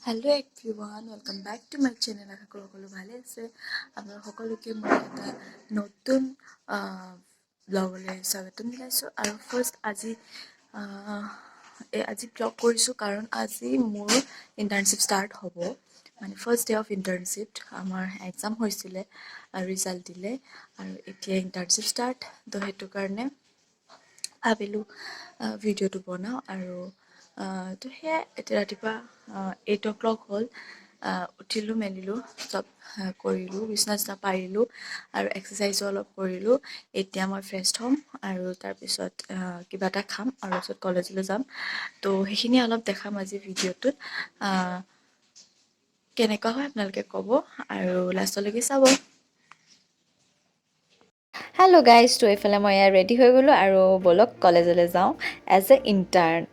Hello everyone, welcome back to my channel. আশা কৰোঁ সকলো ভালে আছে। আপোনালোক সকলোকে মই এটা নতুন ব্লগলৈ স্বাগতম জনাইছোঁ। আৰু ফাৰ্ষ্ট আজি ব্লগ কৰিছোঁ কাৰণ আজি মোৰ ইণ্টাৰ্ণশ্বিপ ষ্টাৰ্ট হ'ব। মানে ফাৰ্ষ্ট ডে অফ ইণ্টাৰ্ণশ্বিপ আমাৰ এক্সাম হৈছিলে আৰু ৰিজাল্ট দিলে আৰু এতিয়া ইণ্টাৰ্ণশ্বিপ ষ্টাৰ্ট। তো সেইটো কাৰণে ভাবিলোঁ ভিডিঅ'টো বনাওঁ আৰু তো সেয়াই এতিয়া ৰাতিপুৱা 8 o'clock হ'ল। উঠিলোঁ মেলিলোঁ চব কৰিলোঁ, বিচনা পাৰিলোঁ আৰু এক্সাৰচাইজো অলপ কৰিলোঁ। এতিয়া মই ফ্ৰেছ হ'ম আৰু তাৰপিছত কিবা এটা খাম আৰু তাৰপিছত কলেজলৈ যাম। তো সেইখিনি অলপ দেখাম আজি ভিডিঅ'টোত। কেনেকুৱা হয় আপোনালোকে ক'ব আৰু লাষ্টলৈকে চাব। হেল্ল' গাইজ, তো এইফালে মই ৰেডি হৈ গ'লোঁ আৰু ব'লক কলেজলৈ যাওঁ এজ এ ইণ্টাৰ্ণ।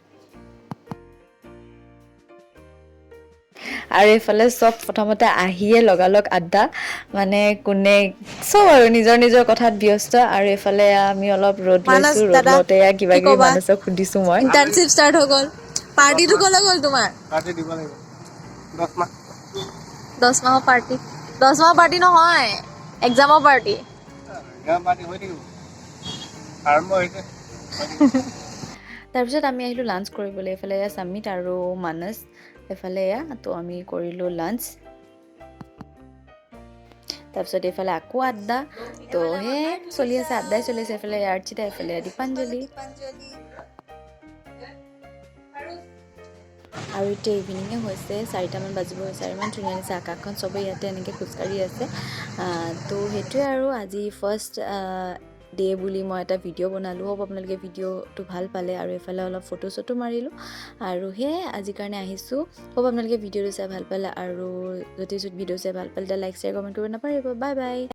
আৰু এইফালে চব প্ৰথমতে আহিয়ে লগালগ আড্ডা, মানে কোনে চব আৰু নিজৰ নিজৰ কথাত ব্যস্ত। আৰু এইফালে আমি অলপ ৰ'দ লৈছোঁ, ৰ'দ লওঁতে কিবা কিবি মানুহক সুধিছোঁ মই। ইণ্টাৰ্ণশ্বিপ ষ্টাৰ্ট হৈ গ'ল, পাৰ্টিটো ক'লৈ গ'ল তোমাৰ? পাৰ্টি দিব লাগিব 10 মাহ 10 মাহৰ পাৰ্টি? 10 মাহৰ পাৰ্টি নহয়, এক্সামৰ পাৰ্টি। পাৰ্টি হৈ থাকিব, আৰম্ভ হৈছে। তাৰপিছত আমি আহিলোঁ লাঞ্চ কৰিবলৈ। এইফালে সামিত আৰু মানস এইফালে তো আমি কৰিলোঁ লাঞ্চ। তাৰপিছত এইফালে আকৌ আড্ডা, তো সেই চলি আছে, আড্ডাই চলি আছে। এইফালে আৰ্চিতা, এইফালে দীপাঞ্জলি। আৰু এতিয়া ইভিনিঙে হৈছে, 4টামান বাজিব হৈছে আৰু ইমান ধুনীয়া লাগিছে আকাশখন। চবেই ইয়াতে এনেকৈ খোজকাঢ়ি আছে। তো সেইটোৱে আৰু আজি ফাৰ্ষ্ট ডে বুলি মই এটা ভিডিঅ' বনালোঁ। হ'ব আপোনালোকে ভিডিঅ'টো ভাল পালে আৰু এইফালে অলপ ফটো চটো মাৰিলোঁ আৰু সেয়াই আজিৰ কাৰণে আহিছোঁ। হ'ব আপোনালোকে ভিডিঅ'টো চাই ভাল পালে আৰু যদি ভিডিঅ' চাই ভাল পালে তেতিয়া লাইক শ্বেয়াৰ কমেণ্ট কৰিব নাপাহৰিব। Bye bye.